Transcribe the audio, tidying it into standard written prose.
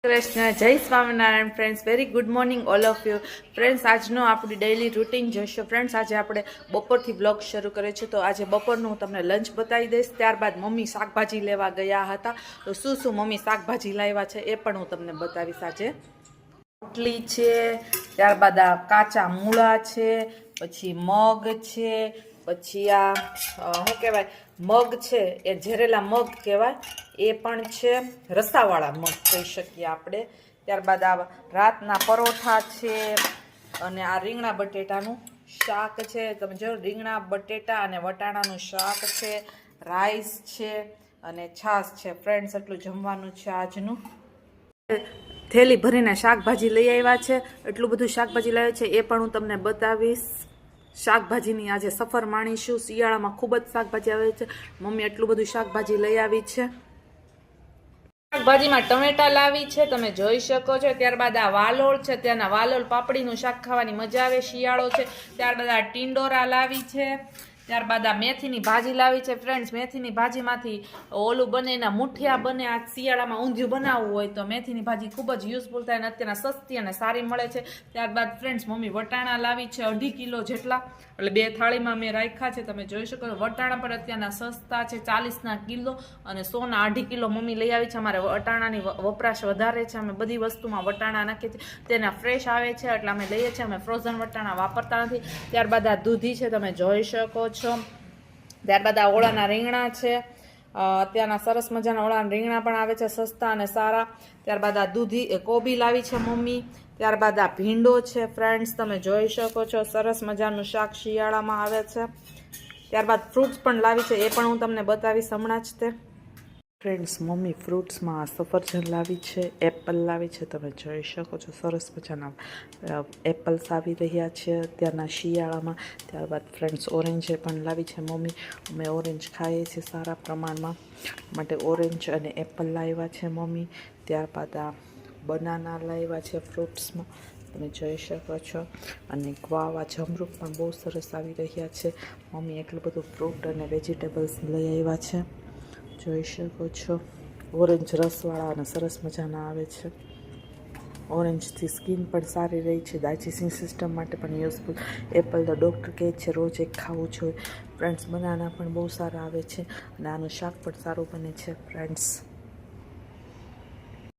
કૃષ્ણ જય Swaminarayan friends very good morning all of you friends આજનો આપણી ડેઇલી રૂટીન જોઈશું ફ્રેન્ડ્સ આજે આપણે બપોરથી બ્લોગ શરૂ કરે છે તો આજે બપોરનું હું તમને લંચ બતાવી દઈશ ત્યારબાદ મમ્મી શાકભાજી લેવા ગયા હતા તો શું મમ્મી શાકભાજી લાવ્યા છે એ પણ હું તમને બતાવીશ આજે રોટલી છે ત્યારબાદ આ કાચા મૂળા છે પછી મગ છે પછી આ શું કહેવાય મગ છે એ ઝેરેલા મગ કહેવાય એ પણ છે રસાવાળા મગ કહી શકીએ આપણે ત્યારબાદ આ રાતના પરોઠા છે અને આ રીંગણા બટેટાનું શાક છે તમે જો રીંગણા બટેટા અને વટાણાનું શાક છે રાઈસ છે અને છાશ છે ફ્રેન્ડ્સ એટલું જમવાનું છે આજનું થેલી ભરીને શાકભાજી લઈ આવ્યા છે એટલું બધું શાકભાજી લાવ્યા છે એ પણ હું તમને બતાવીશ શાકભાજીની આજે સફર માણીશું શિયાળામાં ખૂબ જ શાકભાજી આવે છે મમ્મી એટલું બધું શાકભાજી લઈ આવી છે શાકભાજીમાં ટમેટા લાવી છે તમે જોઈ શકો છો ત્યારબાદ આ વાલોળ છે ત્યાંના વાલોળ પાપડીનું શાક ખાવાની મજા આવે શિયાળો છે ત્યારબાદ આ ટીંડોરા લાવી છે ત્યારબાદ આ મેથીની ભાજી લાવી છે ફ્રેન્ડ્સ મેથીની ભાજીમાંથી ઓલું બને એના મુઠિયા બને આ શિયાળામાં ઊંધિયું બનાવવું હોય તો મેથીની ભાજી ખૂબ જ યુઝફુલ થાય અને અત્યારના સસ્તી અને સારી મળે છે ત્યારબાદ ફ્રેન્ડ્સ મમ્મી વટાણા લાવી છે 2.5 કિલો જેટલા એટલે 2 થાળીમાં મેં રાખ્યા છે તમે જોઈ શકો વટાણા પણ અત્યારના સસ્તા છે 40ના કિલો અને 100ના 2.5 કિલો મમ્મી લઈ આવી છે અમારે વટાણાની વપરાશ વધારે છે અમે બધી વસ્તુમાં વટાણા નાખીએ છીએ તેના ફ્રેશ આવે છે એટલે અમે લઈએ છીએ અમે ફ્રોઝન વટાણા વાપરતા નથી ત્યારબાદ આ દૂધી છે તમે જોઈ શકો છો ત્યારબાદ આ ઓળાના રીંગણા છે અત્યારના સરસ મજાના ઓળાના રીંગણા પણ આવે છે સસ્તા અને સારા ત્યારબાદ આ દૂધી કોબી લાવી છે મમ્મી ત્યારબાદ આ ભીંડો છે ફ્રેન્ડ્સ તમે જોઈ શકો છો સરસ મજાનું શાક શિયાળામાં આવે છે ત્યારબાદ ફ્રૂટ્સ પણ લાવી છે એ પણ હું તમને બતાવીશ હમણાં જ તે ફ્રેન્ડ્સ મમ્મી ફ્રૂટ્સમાં સફરજન લાવી છે એપલ લાવી છે તમે જોઈ શકો છો સરસ મજાના એપલ્સ આવી રહ્યા છે અત્યારના શિયાળામાં ત્યારબાદ ફ્રેન્ડ્સ ઓરેન્જ પણ લાવી છે મમ્મી અમે ઓરેન્જ ખાઈએ છીએ સારા પ્રમાણમાં માટે ઓરેન્જ અને એપલ લાવ્યા છે મમ્મી ત્યારબાદ આ બનાના લાવ્યા છે ફ્રૂટ્સમાં તમે જોઈ શકો છો અને ગ્વાવા જમરૂખ પણ બહુ સરસ આવી રહ્યા છે મમ્મી એટલું બધું ફ્રૂટ અને વેજીટેબલ્સ લઈ આવ્યા છે જોઈ શકો છો ઓરેન્જ રસવાળા અને સરસ મજાના આવે છે ઓરેન્જથી સ્કિન પણ સારી રહી છે ડાયજેસ્ટિવ સિસ્ટમ માટે પણ યુઝફુલ એપલ તો ડૉક્ટર કહે છે રોજ એક ખાવું જોઈએ ફ્રેન્ડ્સ બનાના પણ બહુ સારા આવે છે અને આનું શાક પણ સારું બને છે ફ્રેન્ડ્સ